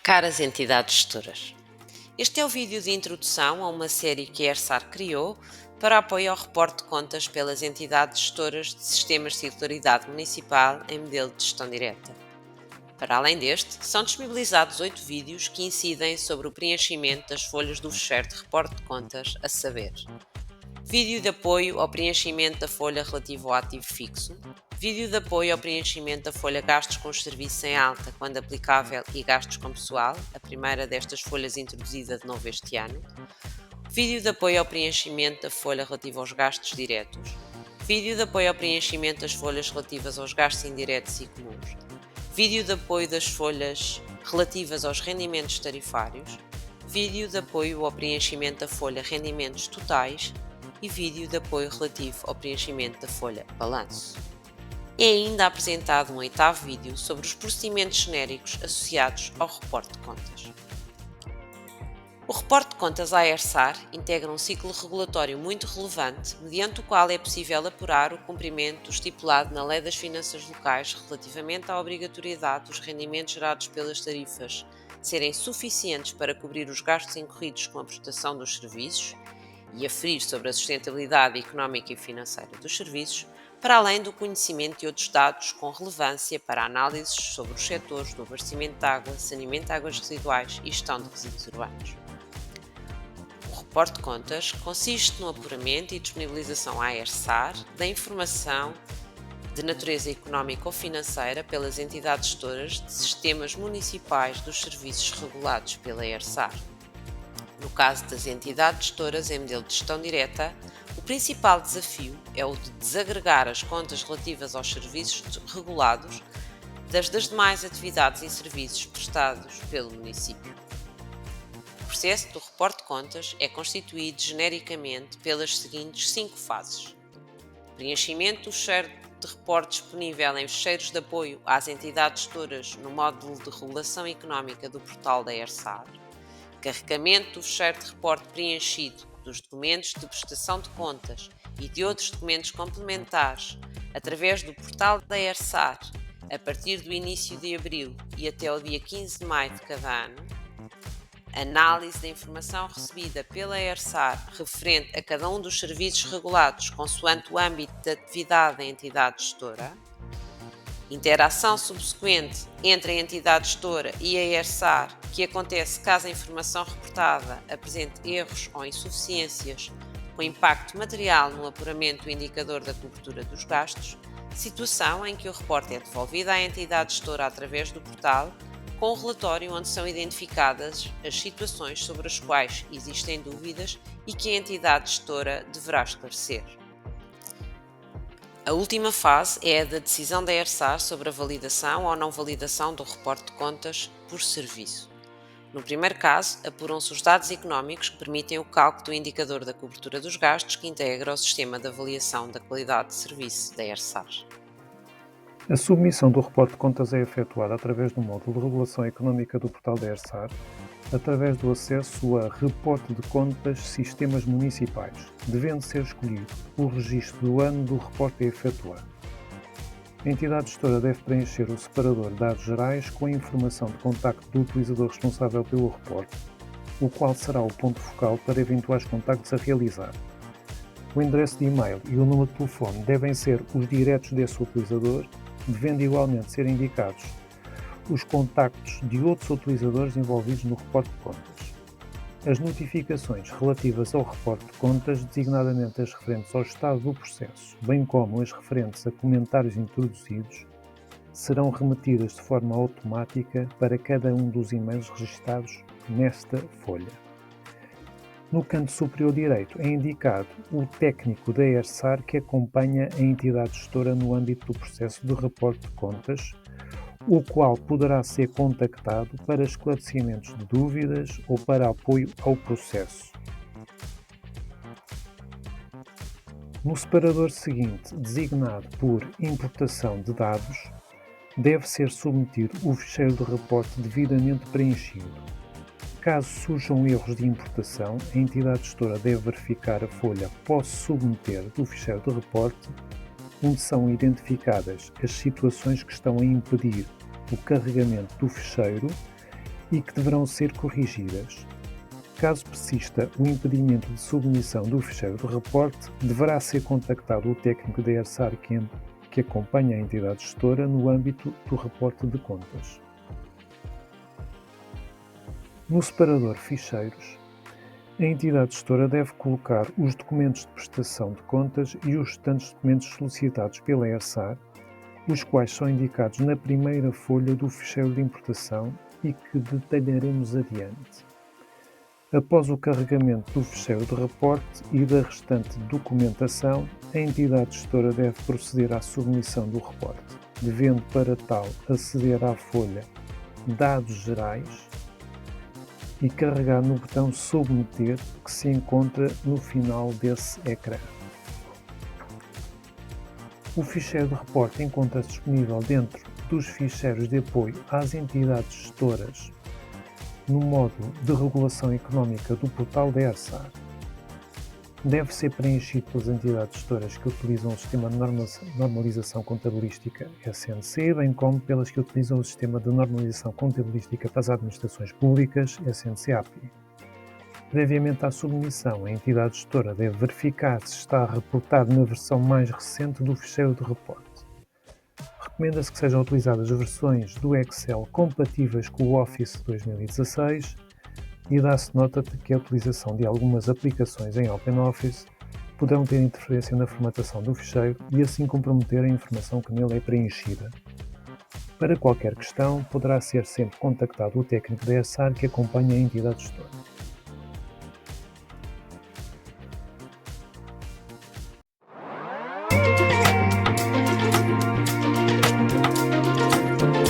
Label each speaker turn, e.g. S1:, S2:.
S1: Caras entidades gestoras, este é o vídeo de introdução a uma série que a ERSAR criou para apoio ao reporte de contas pelas entidades gestoras de sistemas de titularidade municipal em modelo de gestão direta. Para além deste, são disponibilizados 8 vídeos que incidem sobre o preenchimento das folhas do fecheiro de reporte de contas, a saber: vídeo de apoio ao preenchimento da folha relativo ao ativo fixo, vídeo de apoio ao preenchimento da folha gastos com os serviços em alta, quando aplicável, e gastos com pessoal, a primeira destas folhas introduzida de novo este ano, vídeo de apoio ao preenchimento da folha relativa aos gastos diretos, vídeo de apoio ao preenchimento das folhas relativas aos gastos indiretos e comuns, vídeo de apoio das folhas relativas aos rendimentos tarifários, vídeo de apoio ao preenchimento da folha rendimentos totais e vídeo de apoio relativo ao preenchimento da folha balanço. É ainda apresentado um oitavo vídeo sobre os procedimentos genéricos associados ao reporte de contas. O reporte de contas à ERSAR integra um ciclo regulatório muito relevante, mediante o qual é possível apurar o cumprimento estipulado na Lei das Finanças Locais relativamente à obrigatoriedade dos rendimentos gerados pelas tarifas serem suficientes para cobrir os gastos incorridos com a prestação dos serviços e aferir sobre a sustentabilidade económica e financeira dos serviços, para além do conhecimento de outros dados com relevância para análises sobre os setores do abastecimento de água, saneamento de águas residuais e gestão de resíduos urbanos. O reporte de contas consiste no apuramento e disponibilização à ERSAR da informação de natureza económica ou financeira pelas entidades gestoras de sistemas municipais dos serviços regulados pela ERSAR. No caso das entidades gestoras em modelo de gestão direta, o principal desafio é o de desagregar as contas relativas aos serviços regulados das demais atividades e serviços prestados pelo município. O processo do reporte de contas é constituído genericamente pelas seguintes 5 fases: preenchimento do fecheiro de reporte disponível em fecheiros de apoio às entidades gestoras no módulo de regulação económica do portal da ERSAR, carregamento do fecheiro de reporte preenchido dos documentos de prestação de contas e de outros documentos complementares através do portal da ERSAR a partir do início de abril e até o dia 15 de maio de cada ano, análise da informação recebida pela ERSAR referente a cada um dos serviços regulados consoante o âmbito de atividade da entidade gestora, interação subsequente entre a entidade gestora e a ERSAR, que acontece caso a informação reportada apresente erros ou insuficiências com impacto material no apuramento do indicador da cobertura dos gastos, situação em que o reporte é devolvido à entidade gestora através do portal, com um relatório onde são identificadas as situações sobre as quais existem dúvidas e que a entidade gestora deverá esclarecer. A última fase é a da decisão da ERSAR sobre a validação ou não validação do reporte de contas por serviço. No primeiro caso, apuram-se os dados económicos que permitem o cálculo do indicador da cobertura dos gastos que integra o sistema de avaliação da qualidade de serviço da ERSAR.
S2: A submissão do reporte de contas é efetuada através do módulo de regulação económica do portal da ERSAR, através do acesso a Reporte de Contas Sistemas Municipais, devendo ser escolhido o registro do ano do reporte a efetuar. A entidade gestora deve preencher o separador Dados Gerais com a informação de contacto do utilizador responsável pelo reporte, o qual será o ponto focal para eventuais contactos a realizar. O endereço de e-mail e o número de telefone devem ser os diretos desse utilizador, devendo igualmente ser indicados os contactos de outros utilizadores envolvidos no reporte de contas. As notificações relativas ao reporte de contas, designadamente as referentes ao estado do processo, bem como as referentes a comentários introduzidos, serão remetidas de forma automática para cada um dos e-mails registados nesta folha. No canto superior direito é indicado o técnico da ERSAR que acompanha a entidade gestora no âmbito do processo de reporte de contas, o qual poderá ser contactado para esclarecimentos de dúvidas ou para apoio ao processo. No separador seguinte, designado por Importação de dados, deve ser submetido o ficheiro de reporte devidamente preenchido. Caso surjam erros de importação, a entidade gestora deve verificar a folha Posso submeter do ficheiro de reporte, onde são identificadas as situações que estão a impedir o carregamento do ficheiro e que deverão ser corrigidas. Caso persista o impedimento de submissão do ficheiro de reporte, deverá ser contactado o técnico da ERSAR que acompanha a entidade gestora no âmbito do reporte de contas. No separador Ficheiros, a entidade gestora deve colocar os documentos de prestação de contas e os restantes documentos solicitados pela ERSAR, os quais são indicados na primeira folha do ficheiro de importação e que detalharemos adiante. Após o carregamento do ficheiro de reporte e da restante documentação, a entidade gestora deve proceder à submissão do reporte, devendo para tal aceder à folha Dados Gerais e carregar no botão Submeter, que se encontra no final desse ecrã. O ficheiro de reporte encontra-se disponível dentro dos ficheiros de apoio às entidades gestoras no módulo de regulação económica do portal da ERSAR. Deve ser preenchido pelas entidades gestoras que utilizam o sistema de normalização contabilística SNC, bem como pelas que utilizam o sistema de normalização contabilística para as administrações públicas SNC-API. Previamente à submissão, a entidade gestora deve verificar se está reportado na versão mais recente do ficheiro de reporte. Recomenda-se que sejam utilizadas versões do Excel compatíveis com o Office 2016 e dá-se nota de que a utilização de algumas aplicações em OpenOffice poderão ter interferência na formatação do ficheiro e assim comprometer a informação que nele é preenchida. Para qualquer questão, poderá ser sempre contactado o técnico da ERSAR que acompanha a entidade gestora.